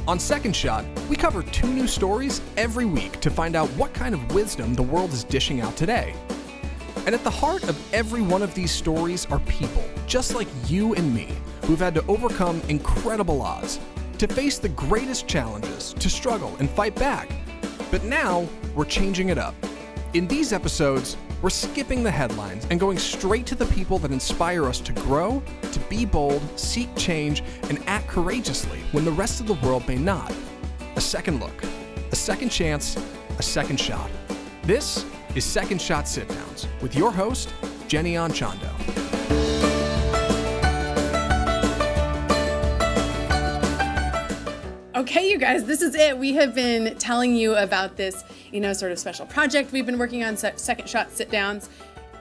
On Second Shot, we cover 2 new stories every week to find out what kind of wisdom the world is dishing out today. And at the heart of every one of these stories are people, just like you and me, who've had to overcome incredible odds, to face the greatest challenges, to struggle and fight back. But now, we're changing it up. In these episodes, we're skipping the headlines and going straight to the people that inspire us to grow, to be bold, seek change, and act courageously when the rest of the world may not. A second look, a second chance, a second shot. This is Second Shot Sit-Downs with your host, Jenny Anchondo. Okay, you guys, this is it. We have been telling you about this, sort of special project we've been working on, Second Shot Sit-Downs.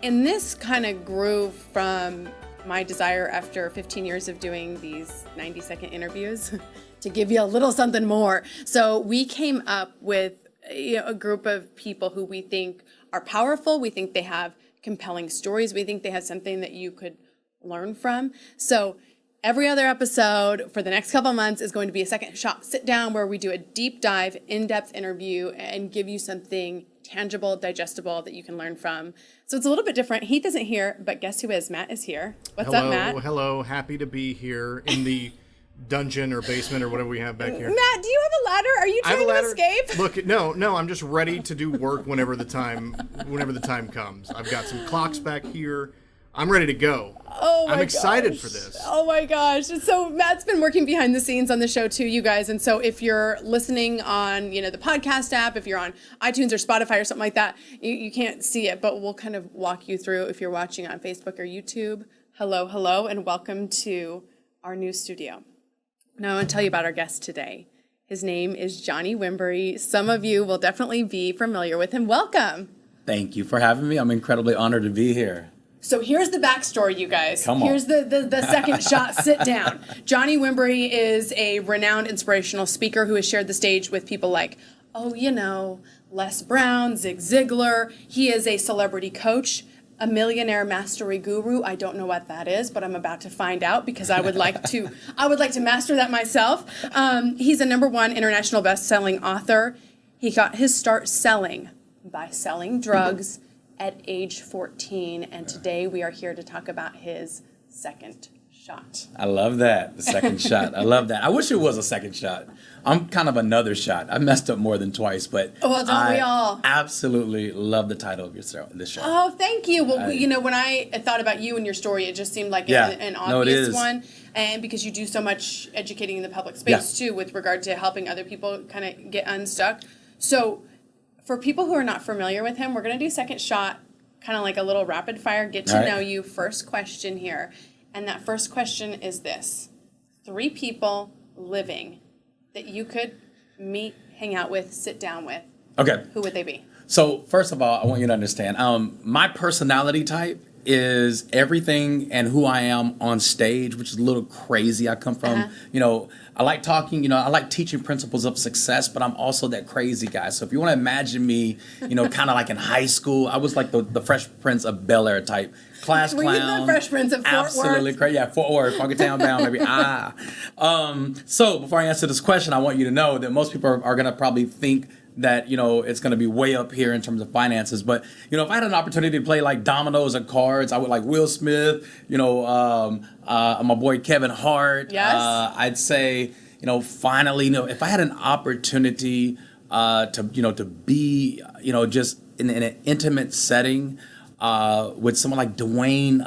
And this kind of grew from my desire after 15 years of doing these 90-second interviews to give you a little something more. So we came up with a group of people who we think are powerful. We think they have compelling stories. We think they have something that you could learn from. So every other episode for the next couple months is going to be a Second Shot Sit Down where we do a deep dive, in-depth interview and give you something tangible, digestible that you can learn from. So it's a little bit different. Heath isn't here, but guess who is? Matt is here. What's up, Matt? Hello. Happy to be here in the dungeon or basement or whatever we have back here. Matt, do you have a ladder? Are you trying to escape? Look, no, I'm just ready to do work whenever the time comes. I've got some clocks back here. I'm ready to go. Oh my I'm excited for this. Oh my gosh. So Matt's been working behind the scenes on the show too, you guys. And so if you're listening on, the podcast app, if you're on iTunes or Spotify or something like that, you can't see it, but we'll kind of walk you through if you're watching on Facebook or YouTube. Hello, and welcome to our new studio. Now I want to tell you about our guest today. His name is Johnny Wimbrey. Some of you will definitely be familiar with him. Welcome. Thank you for having me. I'm incredibly honored to be here. So here's the backstory, you guys. Come on. Here's the Second Shot Sit Down. Johnny Wimbrey is a renowned inspirational speaker who has shared the stage with people like, Les Brown, Zig Ziglar. He is a celebrity coach, a millionaire mastery guru. I don't know what that is, but I'm about to find out because I would like to master that myself. He's a #1 international best-selling author. He got his start selling by selling drugs at age 14, and today we are here to talk about his second shot. I love that, the second shot. I love that. I wish it was a second shot. I'm kind of another shot. I messed up more than twice, but don't we all? Absolutely love the title of this show. Oh, thank you. Well, when I thought about you and your story, it just seemed like an obvious one, and because you do so much educating in the public space too, with regard to helping other people kind of get unstuck. So for people who are not familiar with him, we're going to do Second Shot, kind of like a little rapid fire, get to know you. First question here. And that first question is this. 3 people living that you could meet, hang out with, sit down with. Okay. Who would they be? So first of all, I want you to understand, my personality type is everything and who I am on stage, which is a little crazy. I come from, I like talking, I like teaching principles of success, but I'm also that crazy guy. So if you want to imagine me, kind of like in high school, I was like the Fresh Prince of Bel-Air type. Class Were clown. You the Fresh Prince of Fort Worth? Absolutely crazy. Yeah, Fort Worth, Funkytown bound, maybe. So before I answer this question, I want you to know that most people are going to probably think that, it's going to be way up here in terms of finances. But, if I had an opportunity to play like dominoes or cards, I would like Will Smith, my boy Kevin Hart. Yes. I'd say, finally, if I had an opportunity to be, just in an intimate setting, with someone like Dwayne,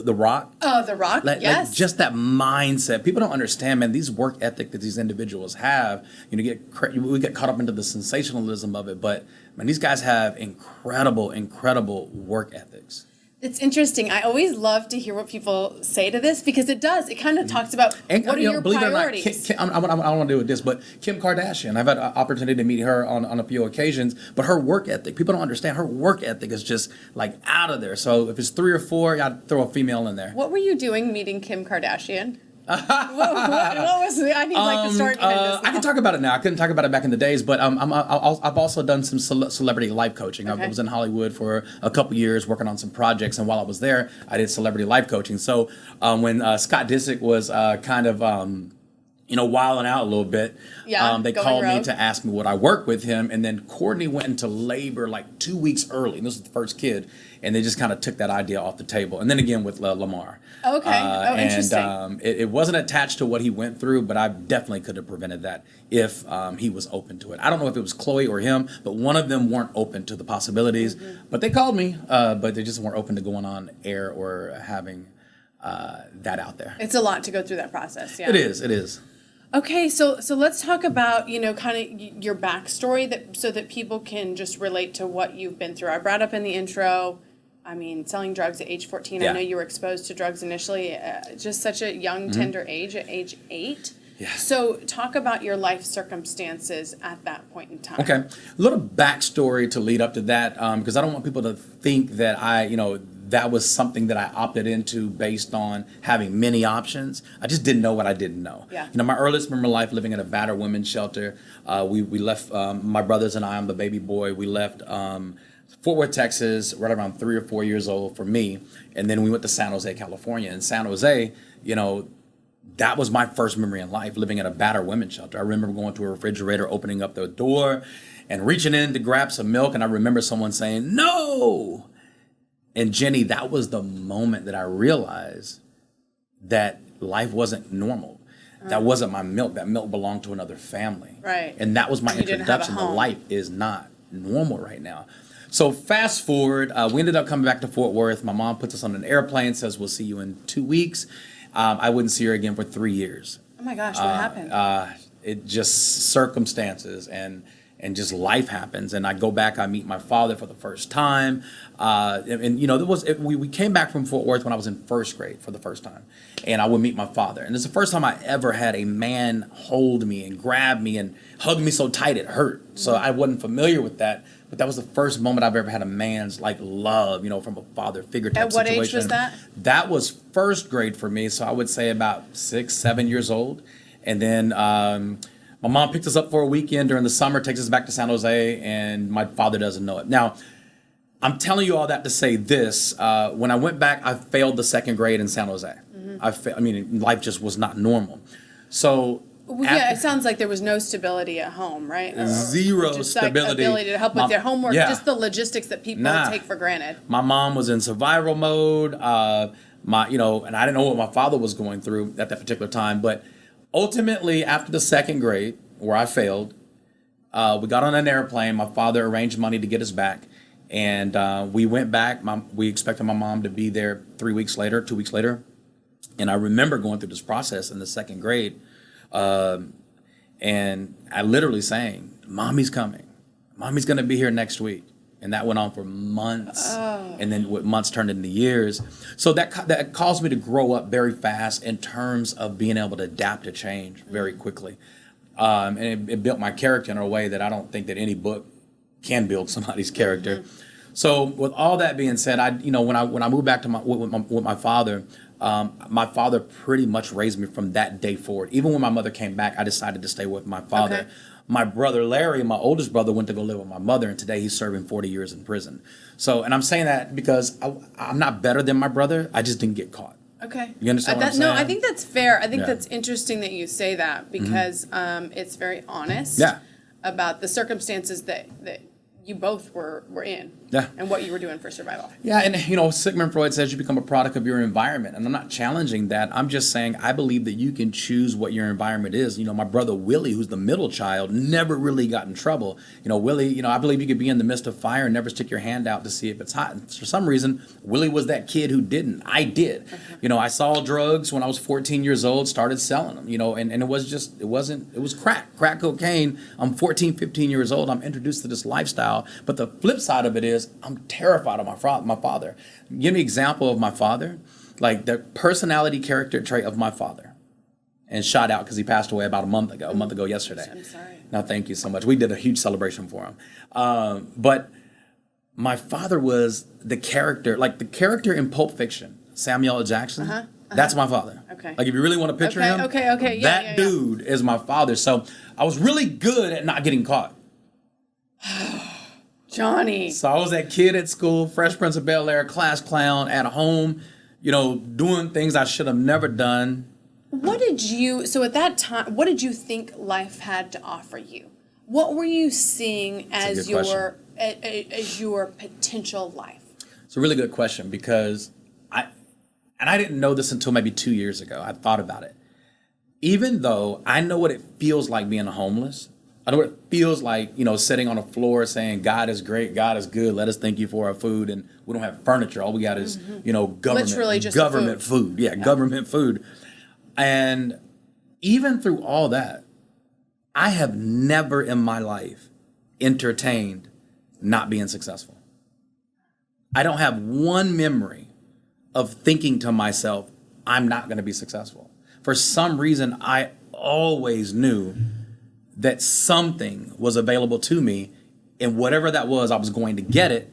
The Rock. Oh, The Rock, yes. Like just that mindset. People don't understand, man, these work ethic that these individuals have, we get caught up into the sensationalism of it, but, man, these guys have incredible work ethics. It's interesting. I always love to hear what people say to this because it kind of talks about what are your priorities. I don't want to do with this, but Kim Kardashian, I've had an opportunity to meet her on a few occasions, but her work ethic, people don't understand. Her work ethic is just like out of there. So if it's 3 or 4, I'd throw a female in there. What were you doing meeting Kim Kardashian? what was it? I need to start behind this now. I can talk about it now. I couldn't talk about it back in the days, but I've also done some celebrity life coaching. Okay. I was in Hollywood for a couple years working on some projects, and while I was there, I did celebrity life coaching. So when Scott Disick was wilding out a little bit. Yeah, They going called me rogue. to ask me would I work with him, and then Courtney went into labor like 2 weeks early, and this was the first kid, and they just kind of took that idea off the table. And then again with Lamar. Okay. Interesting. And it wasn't attached to what he went through, but I definitely could have prevented that if he was open to it. I don't know if it was Chloe or him, but one of them weren't open to the possibilities. But they called me, but they just weren't open to going on air or having that out there. It's a lot to go through that process. Yeah. It is. Okay, so let's talk about, kind of your backstory so that people can just relate to what you've been through. I brought up in the intro, selling drugs at age 14. Yeah. I know you were exposed to drugs initially, just such a young, tender age at age 8. Yeah. So talk about your life circumstances at that point in time. Okay, a little backstory to lead up to that, because I don't want people to think that that was something that I opted into based on having many options. I just didn't know what I didn't know. Yeah. My earliest memory of life living in a battered women's shelter. We left, my brothers and I'm the baby boy. We left Fort Worth, Texas, right around 3 or 4 years old for me. And then we went to San Jose, California. In San Jose, that was my first memory in life, living in a battered women's shelter. I remember going to a refrigerator, opening up the door and reaching in to grab some milk. And I remember someone saying, "No!" And Jenny, that was the moment that I realized that life wasn't normal. That wasn't my milk. That milk belonged to another family. Right. And that was my You didn't have a introduction to home. life is not normal right now. So fast forward, we ended up coming back to Fort Worth. My mom puts us on an airplane, says, "We'll see you in 2 weeks." I wouldn't see her again for 3 years. Oh my gosh, what happened? It just circumstances and just life happens. And I go back, I meet my father for the first time. We came back from Fort Worth when I was in first grade for the first time. And I would meet my father. And it's the first time I ever had a man hold me and grab me and hug me so tight it hurt. So I wasn't familiar with that. But that was the first moment I've ever had a man's love, from a father figure type At what situation. age was that? That was first grade for me. So I would say about 6, 7 years old. And then my mom picked us up for a weekend during the summer, takes us back to San Jose, and my father doesn't know it. Now, I'm telling you all that to say this. When I went back, I failed the second grade in San Jose. Life just was not normal. So it sounds like there was no stability at home, right? Zero just stability. Ability to help with their homework, Yeah. just the logistics that people take for granted. My mom was in survival mode. And I didn't know what my father was going through at that particular time. But ultimately, after the second grade, where I failed, we got on an airplane. My father arranged money to get us back. And we went back. We expected my mom to be there 2 weeks later. And I remember going through this process in the second grade. And I literally saying, "Mommy's coming. Mommy's going to be here next week." And that went on for months. And then months turned into years. So that caused me to grow up very fast in terms of being able to adapt to change very quickly. And it built my character in a way that I don't think that any book can build somebody's character. So with all that being said, when I moved back to with my father pretty much raised me from that day forward. Even when my mother came back, I decided to stay with my father. Okay. My brother Larry, my oldest brother, went to go live with my mother, and today he's serving 40 years in prison. So, and I'm saying that because I'm not better than my brother. I just didn't get caught. Okay. You understand what I'm saying? No, I think that's fair. I think Yeah. that's interesting that you say that because it's very honest Yeah. about the circumstances that you both were in Yeah. and what you were doing for survival. Yeah, and Sigmund Freud says you become a product of your environment, and I'm not challenging that. I'm just saying I believe that you can choose what your environment is. My brother Willie, who's the middle child, never really got in trouble. Willie, I believe you could be in the midst of fire and never stick your hand out to see if it's hot. And for some reason, Willie was that kid who didn't. I did. I saw drugs when I was 14 years old, started selling them. And it was crack cocaine. I'm 14, 15 years old. I'm introduced to this lifestyle. But the flip side of it is I'm terrified of my father. Give me an example of my father, like the personality character trait of my father. And shot out because he passed away about a month ago yesterday. I'm sorry. No, thank you so much. We did a huge celebration for him. But my father was the character in Pulp Fiction, Samuel L. Jackson. That's my father. Okay. Like if you really want to picture him, Okay. Yeah, that dude is my father. So I was really good at not getting caught. Johnny. So I was that kid at school, Fresh Prince of Bel-Air, class clown, at home, doing things I should have never done. So at that time, what did you think life had to offer you? What were you seeing as your potential life? It's a really good question because I didn't know this until maybe 2 years ago. I thought about it. Even though I know what it feels like being homeless, I know what it feels like, sitting on a floor saying, God is great, God is good, let us thank you for our food, and we don't have furniture. All we got is, Literally just government food. Yeah, government food. And even through all that, I have never in my life entertained not being successful. I don't have one memory of thinking to myself, I'm not going to be successful. For some reason, I always knew that something was available to me, and whatever that was, I was going to get it,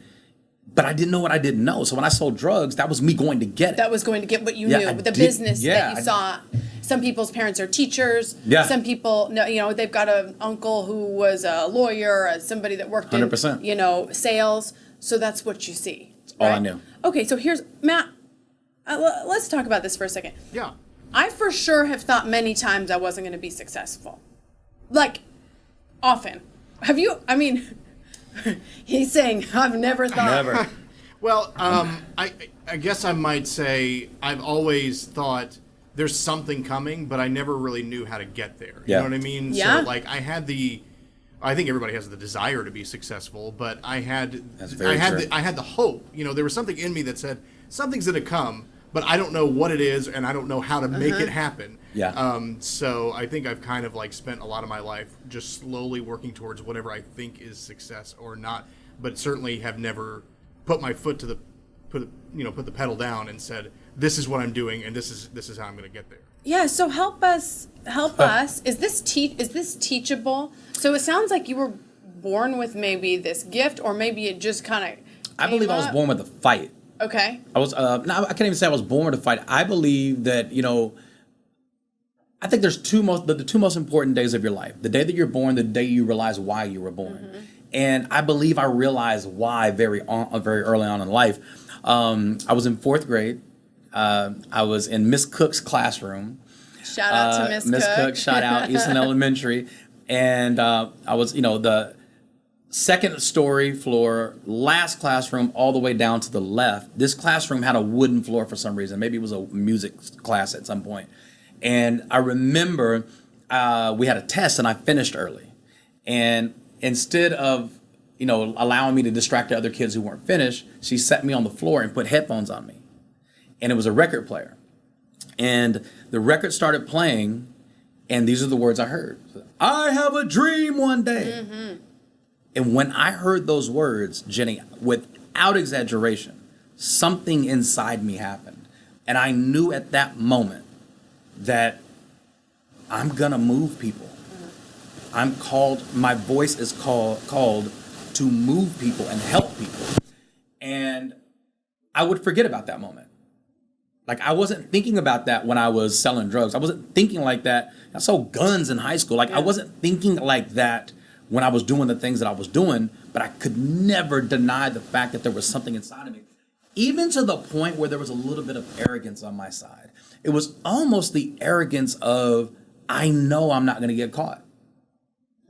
but I didn't know what I didn't know. So when I sold drugs, that was me going to get it. That was going to get what you knew, the business that you saw. Some people's parents are teachers. Yeah. Some people, they've got an uncle who was a lawyer, somebody that worked 100%. In, sales. So that's what you see. That's all I knew. Okay, so here's, Matt, let's talk about this for a second. Yeah. I for sure have thought many times I wasn't going to be successful. Like, often. Have you, he's saying, I've never thought. Never. Well, I guess I might say I've always thought there's something coming, but I never really knew how to get there. You know what I mean? Yeah. So, like, I think everybody has the desire to be successful, but I had the hope. There was something in me that said, something's going to come, but I don't know what it is, and I don't know how to make it happen. Yeah. So I think I've kind of spent a lot of my life just slowly working towards whatever I think is success or not, but certainly have never put my foot to put the pedal down and said, this is what I'm doing, and this is how I'm going to get there. Yeah. So help us. Is this teachable? So it sounds like you were born with maybe this gift, or maybe it just kind of. I believe I was born with a fight. Okay. I was no, I can't even say I was born with a fight. I believe that I think there's the two most important days of your life: the day that you're born, the day you realize why you were born. Mm-hmm. And I believe I realized why very early on in life. I was in 4th grade. I was in Miss Cook's classroom. Shout out to Miss Cook. Miss Cook, shout out, Easton Elementary. And I was, the second story floor, last classroom, all the way down to the left. This classroom had a wooden floor for some reason. Maybe it was a music class at some point. And I remember we had a test and I finished early. And instead of, allowing me to distract the other kids who weren't finished, she set me on the floor and put headphones on me. And it was a record player. And the record started playing, and these are the words I heard. I have a dream one day. Mm-hmm. And when I heard those words, Jenny, without exaggeration, something inside me happened. And I knew at that moment that I'm gonna move people. My voice is called to move people and help people. And I would forget about that moment. Like, I wasn't thinking about that when I was selling drugs. I wasn't thinking like that. I sold guns in high school. I wasn't thinking like that when I was doing the things that I was doing, but I could never deny the fact that there was something inside of me. Even to the point where there was a little bit of arrogance on my side. It was almost the arrogance of, I know I'm not going to get caught.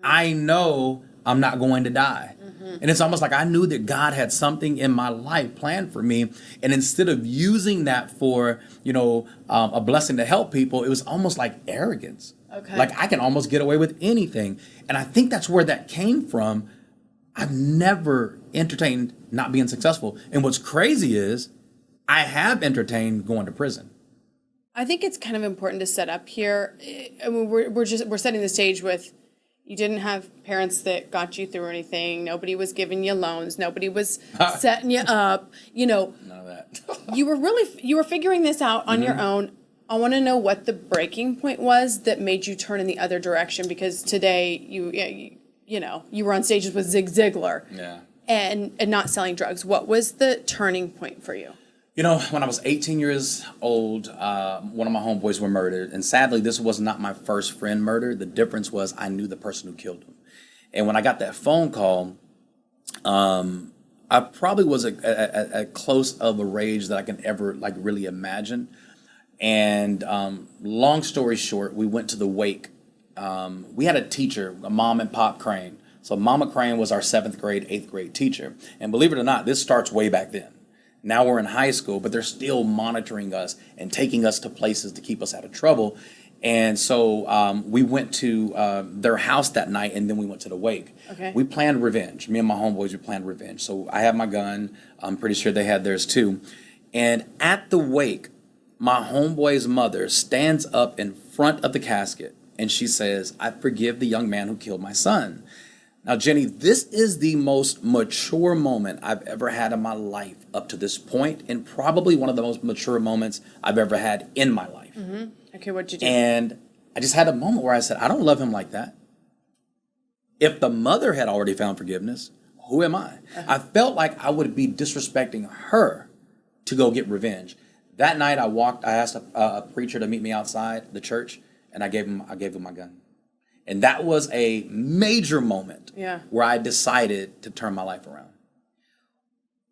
I know I'm not going to die. Mm-hmm. And it's almost like I knew that God had something in my life planned for me. And instead of using that for, a blessing to help people, it was almost like arrogance. Okay. Like I can almost get away with anything. And I think that's where that came from. I've never entertained not being successful. And what's crazy is I have entertained going to prison. I think it's kind of important to set up here. I mean, we're setting the stage with, you didn't have parents that got you through anything. Nobody was giving you loans. Nobody was setting you up. None of that. you were figuring this out on your own. I want to know what the breaking point was that made you turn in the other direction, because today you were on stages with Zig Ziglar. Yeah. And not selling drugs. What was the turning point for you? When I was 18 years old, one of my homeboys were murdered. And sadly, this was not my first friend murdered. The difference was I knew the person who killed him. And when I got that phone call, I probably was a close of a rage that I can ever really imagine. And long story short, we went to the wake. We had a teacher, a mom and pop Crane. So Mama Crane was our 7th grade, 8th grade teacher. And believe it or not, this starts way back then. Now we're in high school, but they're still monitoring us and taking us to places to keep us out of trouble. And so we went to their house that night, and then we went to the wake. Okay. We planned revenge. Me and my homeboys, we planned revenge. So I had my gun. I'm pretty sure they had theirs too. And at the wake, my homeboy's mother stands up in front of the casket, and she says, "I forgive the young man who killed my son." Now, Jenny, this is the most mature moment I've ever had in my life up to this point, and probably one of the most mature moments I've ever had in my life. Mm-hmm. Okay, what'd you do? And I just had a moment where I said, I don't love him like that. If the mother had already found forgiveness, who am I? I felt like I would be disrespecting her to go get revenge. That night I asked a preacher to meet me outside the church, and I gave him my gun. And that was a major moment where I decided to turn my life around.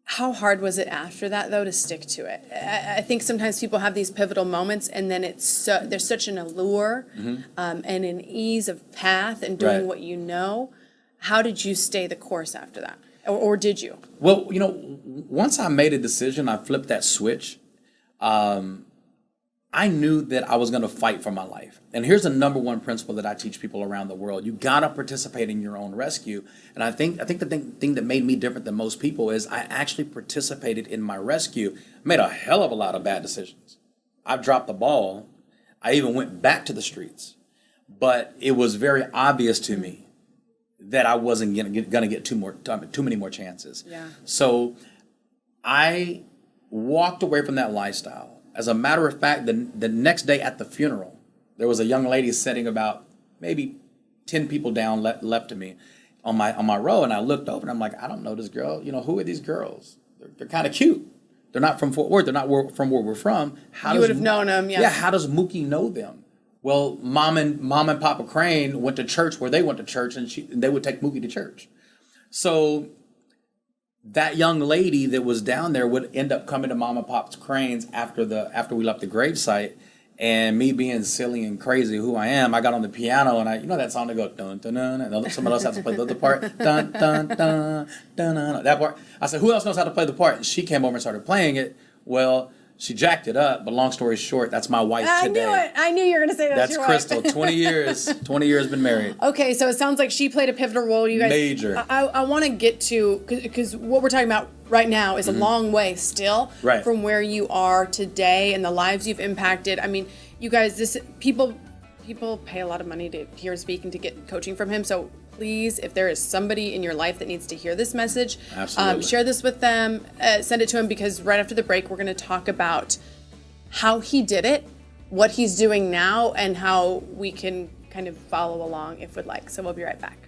How hard was it after that, though, to stick to it? I think sometimes people have these pivotal moments, and then there's such an allure and an ease of path and doing what you know. How did you stay the course after that? Or did you? Well, once I made a decision, I flipped that switch. I knew that I was going to fight for my life. And here's the number one principle that I teach people around the world. You got to participate in your own rescue. And I think the thing that made me different than most people is I actually participated in my rescue. Made a hell of a lot of bad decisions. I dropped the ball. I even went back to the streets. But it was very obvious to me that I wasn't going to get too many more chances. Yeah. So I walked away from that lifestyle. As a matter of fact, the next day at the funeral, there was a young lady sitting about maybe 10 people down left of me on my row, and I looked over and I'm like, I don't know this girl. Who are these girls? They're kind of cute. They're not from Fort Worth. They're not from where we're from. You would have known them, yeah. Yeah. How does Mookie know them? Well, mom and Papa Crane went to church where they went to church, and they would take Mookie to church. So that young lady that was down there would end up coming to Mom and Pop's Cranes after we left the gravesite, and me being silly and crazy who I am, I got on the piano and that song that goes dun dun dun, and somebody else has to play the other part dun dun dun dun dun, that part. I said, who else knows how to play the part? And she came over and started playing it. Well, she jacked it up, but long story short, that's my wife today. I knew it. I knew you were going to say that. That's Crystal. 20 years been married. Okay, so it sounds like she played a pivotal role. You guys, major. I want to get to, because what we're talking about right now is a long way still from where you are today and the lives you've impacted. I mean, you guys, people pay a lot of money to hear him speak and to get coaching from him. So please, if there is somebody in your life that needs to hear this message, share this with them, send it to them, because right after the break, we're going to talk about how he did it, what he's doing now, and how we can kind of follow along if we'd like. So we'll be right back.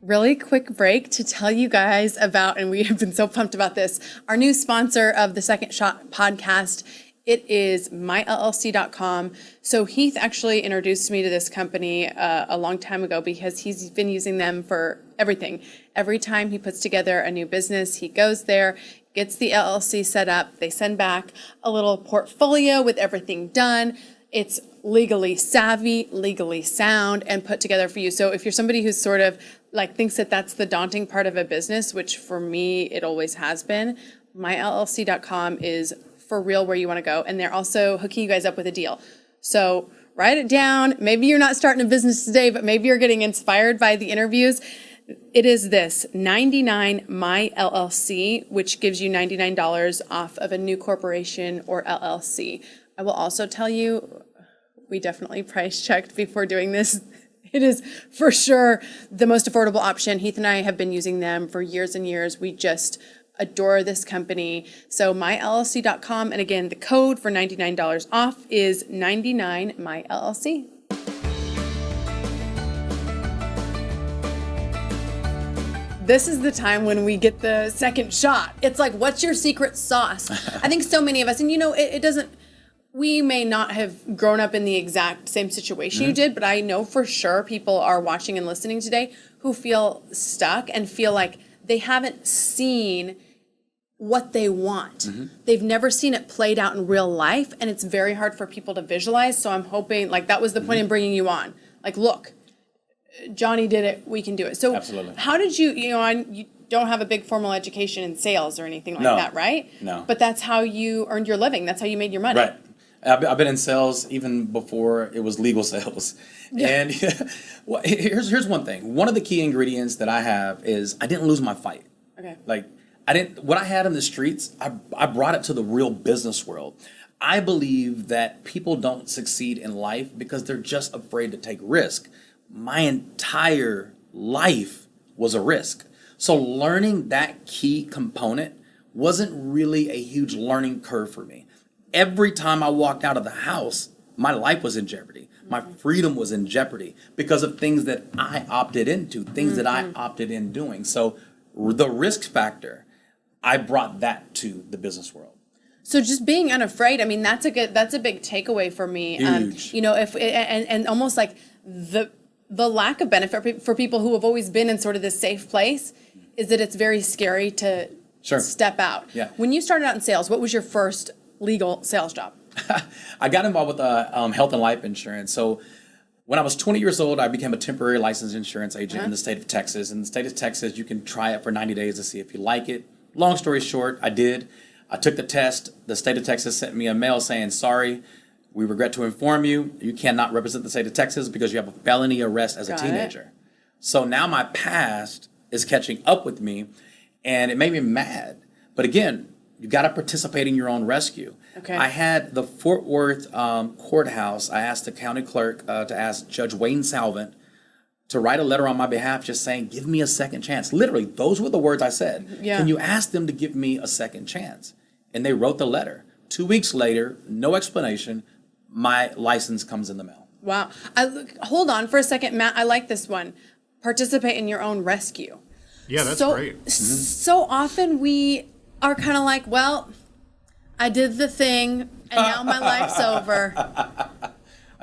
Really quick break to tell you guys about, and we have been so pumped about this, our new sponsor of the Second Shot podcast. It is LLCcom. So Heath actually introduced me to this company a long time ago because he's been using them for everything. Every time he puts together a new business, he goes there, gets the LLC set up. They send back a little portfolio with everything done. It's legally savvy, legally sound, and put together for you. So if you're somebody who's sort of thinks that that's the daunting part of a business, which for me, it always has been, myllc.com is for real where you want to go. And they're also hooking you guys up with a deal. So write it down. Maybe you're not starting a business today, but maybe you're getting inspired by the interviews. It is this 99 My LLC, which gives you $99 off of a new corporation or LLC. I will also tell you, we definitely price checked before doing this. It is for sure the most affordable option. Heath and I have been using them for years and years. We just adore this company. So myllc.com, and again, the code for $99 off is 99myllc. This is the time when we get the second shot. It's like, what's your secret sauce? I think so many of us, and it doesn't, we may not have grown up in the exact same situation you did, but I know for sure people are watching and listening today who feel stuck and feel like they haven't seen what they want. They've never seen it played out in real life, and it's very hard for people to visualize. So I'm hoping, like, that was the point in bringing you on. Like, look, Johnny did it, we can do it. So Absolutely. how did you, you don't have a big formal education in sales or anything like that, right? No. But that's how you earned your living. That's how you made your money. Right. I've been in sales even before it was legal sales. And well, here's one thing. One of the key ingredients that I have is I didn't lose my fight. Okay. Like, what I had in the streets, I brought it to the real business world. I believe that people don't succeed in life because they're just afraid to take risk. My entire life was a risk. So learning that key component wasn't really a huge learning curve for me. Every time I walked out of the house, my life was in jeopardy. My freedom was in jeopardy because of things that I opted into, things that I opted in doing. So the risk factor, I brought that to the business world. So just being unafraid, I mean, that's a big takeaway for me. Huge. And almost like the lack of benefit for people who have always been in sort of this safe place is that it's very scary to step out. Yeah. When you started out in sales, what was your first legal sales job? I got involved with health and life insurance. So when I was 20 years old, I became a temporary licensed insurance agent in the state of Texas. In the state of Texas, you can try it for 90 days to see if you like it. Long story short, I did. I took the test. The state of Texas sent me a mail saying, sorry, we regret to inform you, you cannot represent the state of Texas because you have a felony arrest as a teenager. So now my past is catching up with me, and it made me mad. But again, you got to participate in your own rescue. Okay. I had the Fort Worth courthouse. I asked the county clerk to ask Judge Wayne Salvant to write a letter on my behalf just saying, give me a second chance. Literally, those were the words I said. Yeah. Can you ask them to give me a second chance? And they wrote the letter. 2 weeks later, no explanation, my license comes in the mail. Wow. Hold on for a second, Matt. I like this one. Participate in your own rescue. Yeah, that's great. So often we are kind of like, well, I did the thing, and now my life's over.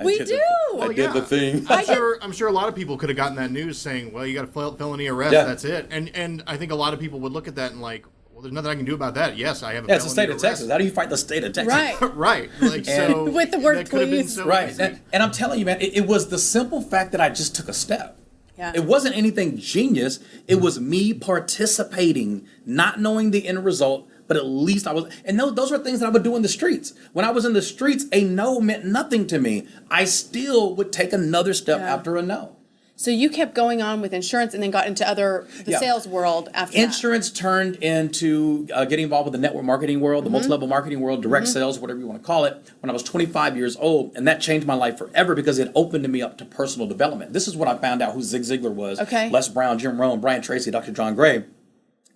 We do. I did the thing. I'm sure a lot of people could have gotten that news saying, well, you got a felony arrest, that's it. And I think a lot of people would look at that and like, well, there's nothing I can do about that. Yes, I have a felony it's the state of Texas. How do you fight the state of Texas? Right. Right. Like, so with the word that could have been please. so Right. easy. And I'm telling you, man, it was the simple fact that I just took a step. Yeah. It wasn't anything genius. It was me participating, not knowing the end result, but at least I was. And those were things that I would do in the streets. When I was in the streets, a no meant nothing to me. I still would take another step after a no. So you kept going on with insurance and then got into the sales world after Insurance turned into getting involved with the network marketing world, the multi-level marketing world, direct sales, whatever you want to call it, when I was 25 years old. And that changed my life forever because it opened me up to personal development. This is what I found out who Zig Ziglar was. Okay. Les Brown, Jim Rohn, Brian Tracy, Dr. John Gray.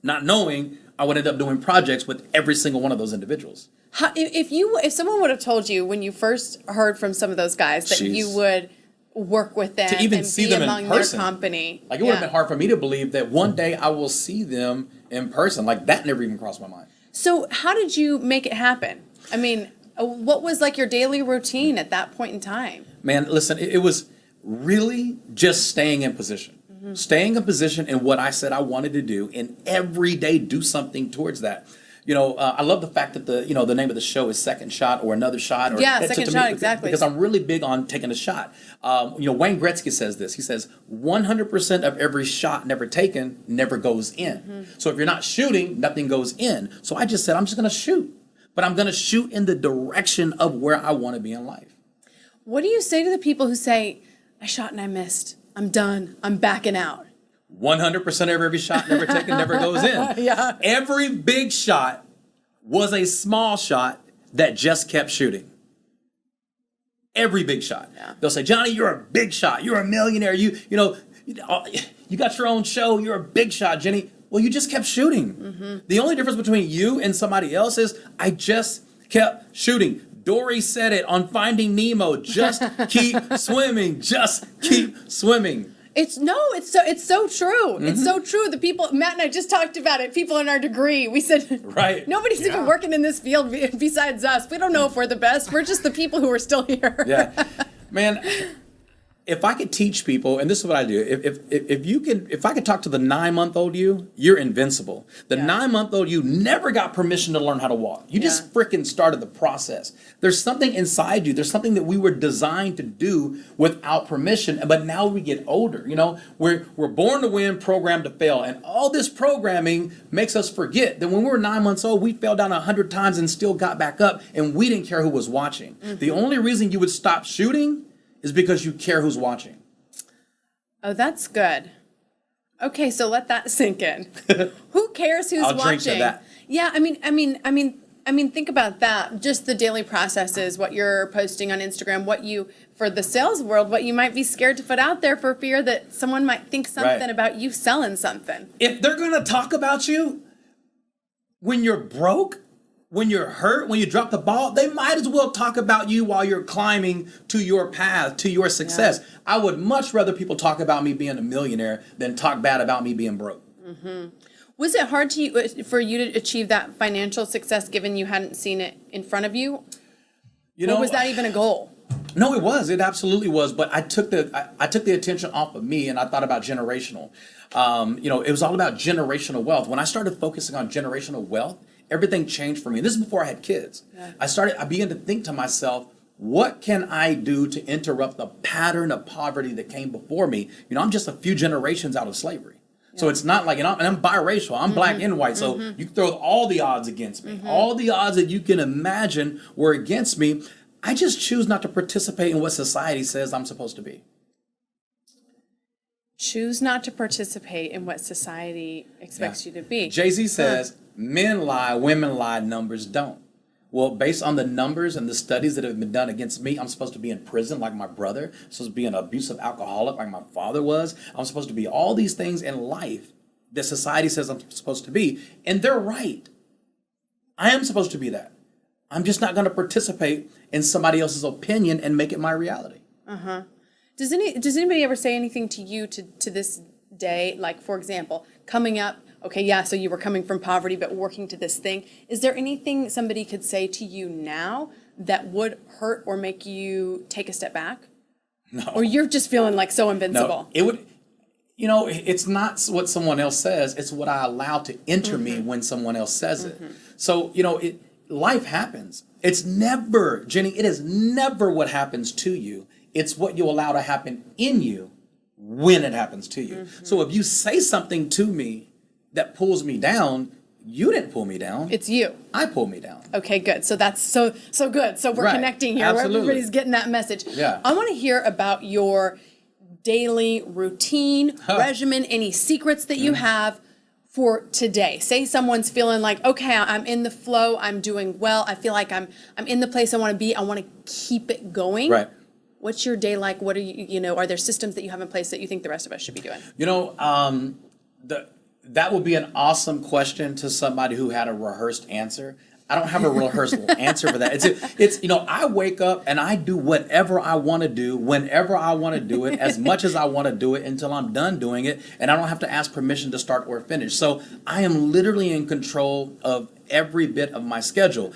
Not knowing I would end up doing projects with every single one of those individuals. If someone would have told you when you first heard from some of those guys that you would work with them To even and see be them among in person. their company. Like, it would have been hard for me to believe that one day I will see them in person. Like, that never even crossed my mind. So how did you make it happen? I mean, what was like your daily routine at that point in time? Man, listen, it was really just staying in position. Staying in position in what I said I wanted to do, and every day do something towards that. I love the fact that the name of the show is Second Shot or Another Shot. Or, Second Shot, exactly. Because I'm really big on taking a shot. Wayne Gretzky says this. He says, 100% of every shot never taken never goes in. So if you're not shooting, nothing goes in. So I just said, I'm just going to shoot. But I'm going to shoot in the direction of where I want to be in life. What do you say to the people who say, I shot and I missed. I'm done. I'm backing out. 100% of every shot never taken never goes in. Yeah. Every big shot was a small shot that just kept shooting. Every big shot. Yeah. They'll say, Johnny, you're a big shot. You're a millionaire. You got your own show. You're a big shot, Jenny. Well, you just kept shooting. The only difference between you and somebody else is I just kept shooting. Dory said it on Finding Nemo. Just keep swimming. Just keep swimming. It's so true. It's so true. The people, Matt and I just talked about it. People in our degree, we said, Right. Nobody's even working in this field besides us. We don't know if we're the best. We're just the people who are still here. Yeah. Man, if I could teach people, and this is what I do, if I could talk to the 9-month-old you, you're invincible. The 9-month-old you never got permission to learn how to walk. You just freaking started the process. There's something inside you. There's something that we were designed to do without permission. But now we get older. You know, we're born to win, programmed to fail, and all this programming makes us forget that when we were 9 months old, we fell down 100 times and still got back up, and we didn't care who was watching. The only reason you would stop shooting is because you care who's watching. Oh, that's good. Okay, so let that sink in. Who cares who's watching? Drink to that. Yeah, I mean, think about that. Just the daily processes, what you're posting on Instagram, what you, for the sales world, what you might be scared to put out there for fear that someone might think something about you selling something. If they're going to talk about you when you're broke, when you're hurt, when you drop the ball, they might as well talk about you while you're climbing to your path, to your success. Yeah. I would much rather people talk about me being a millionaire than talk bad about me being broke. Was it hard for you to achieve that financial success given you hadn't seen it in front of you? Or was that even a goal? No, it was. It absolutely was. But I took the attention off of me, and I thought about generational. It was all about generational wealth. When I started focusing on generational wealth, everything changed for me. This is before I had kids. Yeah. I began to think to myself, what can I do to interrupt the pattern of poverty that came before me? I'm just a few generations out of slavery. Yeah. So it's not like, and I'm biracial, I'm black and white, so you throw all the odds against me. All the odds that you can imagine were against me. I just choose not to participate in what society says I'm supposed to be. Choose not to participate in what society expects you to be. Jay-Z says, men lie, women lie, numbers don't. Well, based on the numbers and the studies that have been done against me, I'm supposed to be in prison like my brother. I'm supposed to be an abusive alcoholic like my father was. I'm supposed to be all these things in life that society says I'm supposed to be. And they're right. I am supposed to be that. I'm just not going to participate in somebody else's opinion and make it my reality. Does anybody ever say anything to you to this day? Like, for example, coming up, okay, yeah, so you were coming from poverty, but working to this thing. Is there anything somebody could say to you now that would hurt or make you take a step back? No. Or you're just feeling like so invincible? No, it would, it's not what someone else says, it's what I allow to enter me when someone else says it. So, life happens. It's never, Jenny, it is never what happens to you. It's what you allow to happen in you when it happens to you. So if you say something to me that pulls me down, you didn't pull me down. It's you. I pulled me down. Okay, good. So that's so good. So we're connecting here. Absolutely. Everybody's getting that message. Yeah. I want to hear about your daily routine, regimen, any secrets that you have for today. Say someone's feeling like, okay, I'm in the flow, I'm doing well, I feel like I'm in the place I want to be, I want to keep it going. Right. What's your day like? What are are there systems that you have in place that you think the rest of us should be doing? That would be an awesome question to somebody who had a rehearsed answer. I don't have a rehearsed answer for that. It's I wake up and I do whatever I want to do, whenever I want to do it, as much as I want to do it until I'm done doing it, and I don't have to ask permission to start or finish. So I am literally in control of every bit of my schedule.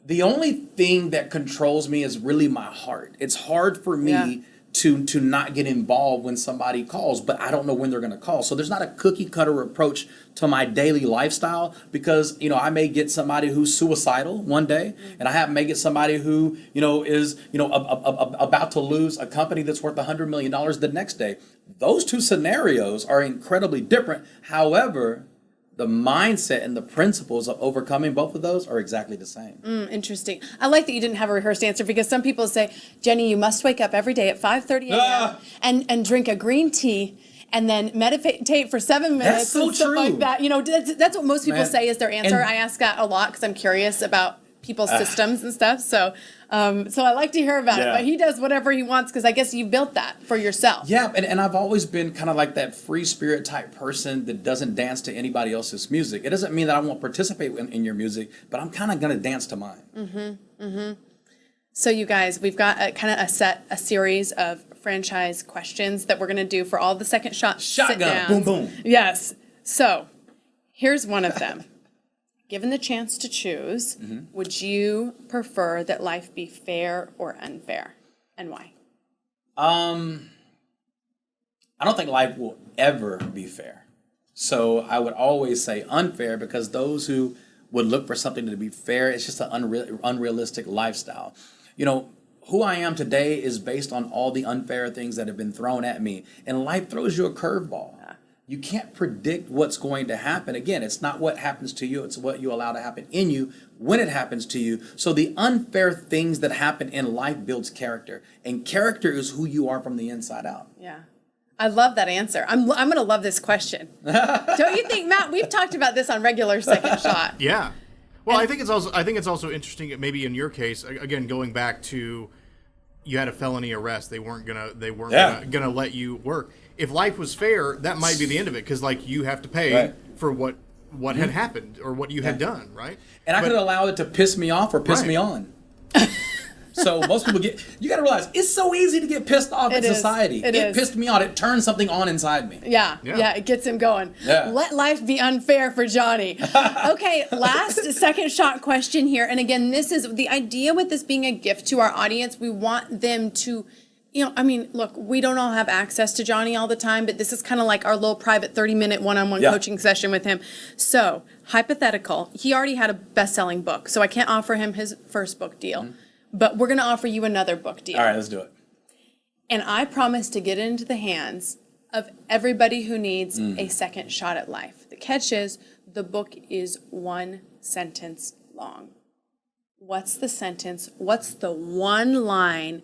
The only thing that controls me is really my heart. It's hard for me to not get involved when somebody calls, but I don't know when they're going to call. So there's not a cookie cutter approach to my daily lifestyle because, I may get somebody who's suicidal one day and I may get somebody who, is, about to lose a company that's worth $100 million the next day. Those two scenarios are incredibly different. However, the mindset and the principles of overcoming both of those are exactly the same. Interesting. I like that you didn't have a rehearsed answer because some people say, Jenny, you must wake up every day at 5:30 a.m. and drink a green tea and then meditate for 7 minutes. That's so and stuff true. Like that. That's what most people say is their answer. And I ask that a lot because I'm curious about people's systems and stuff. So I like to hear about it. But he does whatever he wants because I guess you built that for yourself. Yeah, and I've always been kind of like that free spirit type person that doesn't dance to anybody else's music. It doesn't mean that I won't participate in your music, but I'm kind of going to dance to mine. So you guys, we've got a series of franchise questions that we're going to do for all the second Shotgun, boom, boom. Yes. So here's one of them. Given the chance to choose, would you prefer that life be fair or unfair? and why? I don't think life will ever be fair. So I would always say unfair, because those who would look for something to be fair, it's just an unrealistic lifestyle. You know, who I am today is based on all the unfair things that have been thrown at me. And life throws you a curveball. Yeah. You can't predict what's going to happen. Again, it's not what happens to you, it's what you allow to happen in you when it happens to you. So the unfair things that happen in life builds character. And character is who you are from the inside out. Yeah. I love that answer. I'm going to love this question. Don't you think, Matt? We've talked about this on regular Second Shot. Yeah. Well, I think it's also interesting. Maybe in your case, again, going back to, you had a felony arrest. They weren't gonna let you work. If life was fair, that might be the end of it, because like you have to pay for what had happened or what you had done, right? And I could allow it to piss me off or piss me on. So most people you got to realize, it's so easy to get pissed off in society. It pissed me on. It turned something on inside me. Yeah, it gets him going. Yeah. Let life be unfair for Johnny. Okay, last Second Shot question here. And again, this is the idea with this being a gift to our audience. We want them to, look, we don't all have access to Johnny all the time, but this is kind of like our little private 30-minute one-on-one coaching session with him. So, hypothetical, he already had a best-selling book, so I can't offer him his first book deal. Mm-hmm. But we're going to offer you another book deal. All right, let's do it. And I promise to get it into the hands of everybody who needs a second shot at life. The catch is, the book is one sentence long. What's the sentence? What's the one line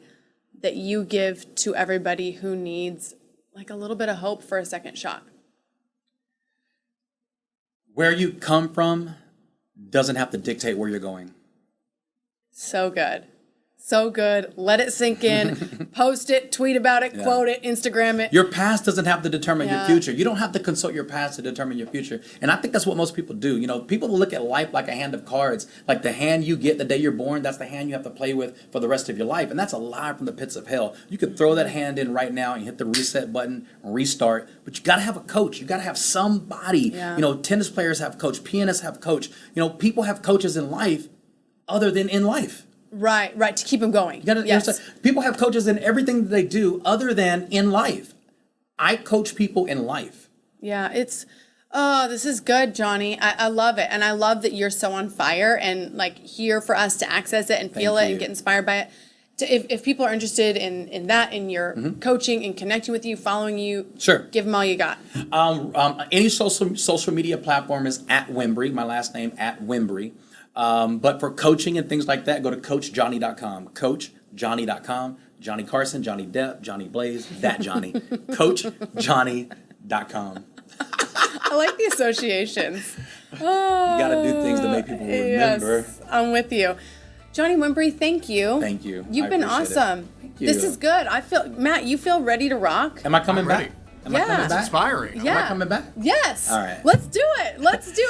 that you give to everybody who needs like a little bit of hope for a second shot? Where you come from doesn't have to dictate where you're going. So good. So good. Let it sink in. Post it, tweet about it, quote it, Instagram it. Your past doesn't have to determine your future. You don't have to consult your past to determine your future. And I think that's what most people do. You know, people look at life like a hand of cards. Like the hand you get the day you're born, that's the hand you have to play with for the rest of your life. And that's a lie from the pits of hell. You could throw that hand in right now and hit the reset button and restart. But you got to have a coach. You got to have somebody. Yeah. You know, tennis players have coach. Pianists have coach. You know, people have coaches in life other than in life. Right, to keep them going. People have coaches in everything that they do other than in life. I coach people in life. Yeah, this is good, Johnny. I love it. And I love that you're so on fire and like here for us to access it and feel it and get inspired by it. If people are interested in that, in your coaching and connecting with you, following you, give them all you got. Any social media platform is @Wimbrey, my last name @Wimbrey. But for coaching and things like that, go to CoachJohnny.com. CoachJohnny.com. Johnny Carson, Johnny Depp, Johnny Blaze, that Johnny. CoachJohnny.com. I like the associations. You got to do things to make people remember. Yes, I'm with you. Johnny Wimbrey, thank you. Thank you. You've been awesome. Thank you. This is good. Matt, you feel ready to rock? Am I coming back? It's inspiring. Yeah. Am I coming back? Yes. All right. Let's do it.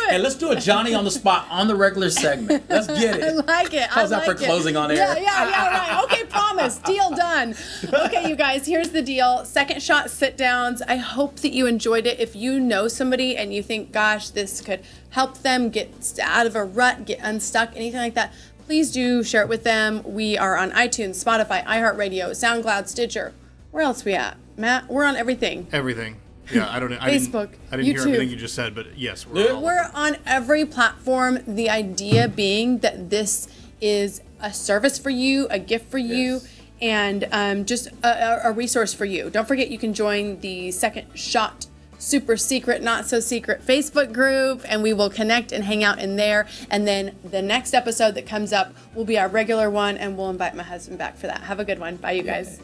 Hey, let's do a Johnny on the spot on the regular segment. Let's get it. I like it. How's that for closing on air? Yeah, right. Okay, promise. Deal done. Okay, you guys, here's the deal. Second Shot sit-downs. I hope that you enjoyed it. If you know somebody and you think, gosh, this could help them get out of a rut, get unstuck, anything like that, please do share it with them. We are on iTunes, Spotify, iHeartRadio, SoundCloud, Stitcher. Where else we at? Matt, we're on everything. Everything. Yeah, I don't know. Facebook, I didn't YouTube. hear everything you just said, but yes, we're on every platform. The idea being that this is a service for you, a gift for you, and just a resource for you. Don't forget, you can join the Second Shot super secret, not so secret Facebook group, and we will connect and hang out in there. And then the next episode that comes up will be our regular one, and we'll invite my husband back for that. Have a good one. Bye, you guys.